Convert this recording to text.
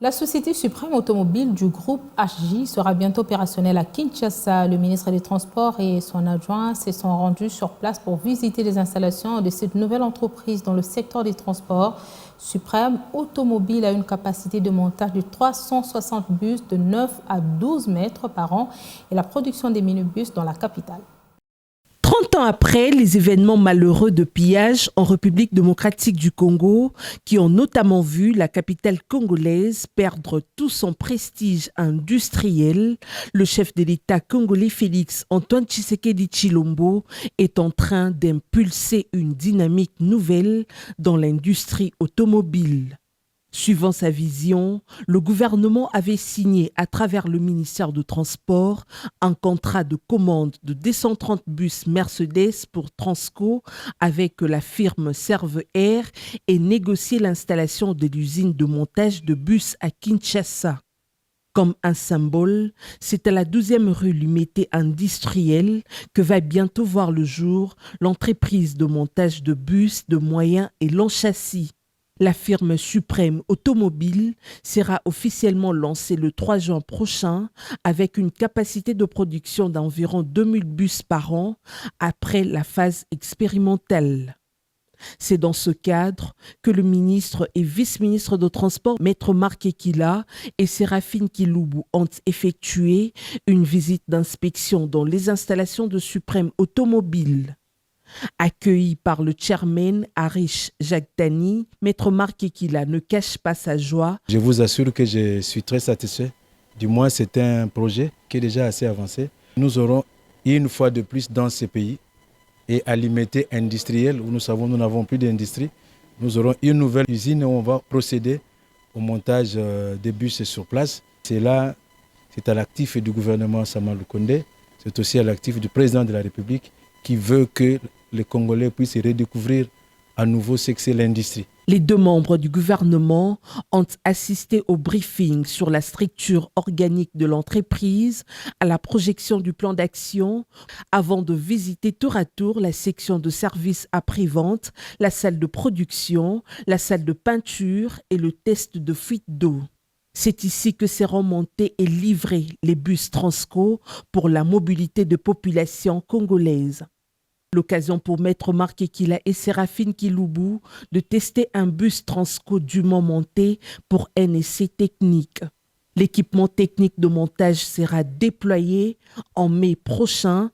La société suprême automobile du groupe HJ sera bientôt opérationnelle à Kinshasa. Le ministre des Transports et son adjoint se sont rendus sur place pour visiter les installations de cette nouvelle entreprise dans le secteur des transports. Suprême automobile a une capacité de montage de 360 bus de 9 à 12 mètres par an et la production des minibus dans la capitale. 30 ans après les événements malheureux de pillage en République démocratique du Congo, qui ont notamment vu la capitale congolaise perdre tout son prestige industriel, le chef de l'État congolais Félix Antoine Tshisekedi Tshilombo est en train d'impulser une dynamique nouvelle dans l'industrie automobile. Suivant sa vision, le gouvernement avait signé à travers le ministère de Transport un contrat de commande de 230 bus Mercedes pour Transco avec la firme Serve Air et négocié l'installation de l'usine de montage de bus à Kinshasa. Comme un symbole, c'est à la 12e rue Lumete industrielle que va bientôt voir le jour l'entreprise de montage de bus de moyen et long châssis. La firme Suprême Automobile sera officiellement lancée le 3 juin prochain avec une capacité de production d'environ 2000 bus par an après la phase expérimentale. C'est dans ce cadre que le ministre et vice-ministre de Transport, Maître Marc Ekila et Séraphine Kiloubou ont effectué une visite d'inspection dans les installations de Suprême Automobile. Accueilli par le chairman Arish Jagdani, Maître Marc Ekila ne cache pas sa joie. Je vous assure que je suis très satisfait. Du moins, c'est un projet qui est déjà assez avancé. Nous aurons une fois de plus dans ce pays et à l'imité industriel où nous savons nous n'avons plus d'industrie, nous aurons une nouvelle usine où on va procéder au montage des bus sur place. C'est là, c'est à l'actif du gouvernement Sama Lukonde, c'est aussi à l'actif du président de la République qui veut que les Congolais puissent redécouvrir à nouveau ce que c'est l'industrie. Les deux membres du gouvernement ont assisté au briefing sur la structure organique de l'entreprise, à la projection du plan d'action, avant de visiter tour à tour la section de services après-vente, la salle de production, la salle de peinture et le test de fuite d'eau. C'est ici que seront montés et livrés les bus Transco pour la mobilité de population congolaise. L'occasion pour Maître Marc Ekila et Séraphine Kiloubou de tester un bus Transco dûment monté pour un essai technique. L'équipement technique de montage sera déployé en mai prochain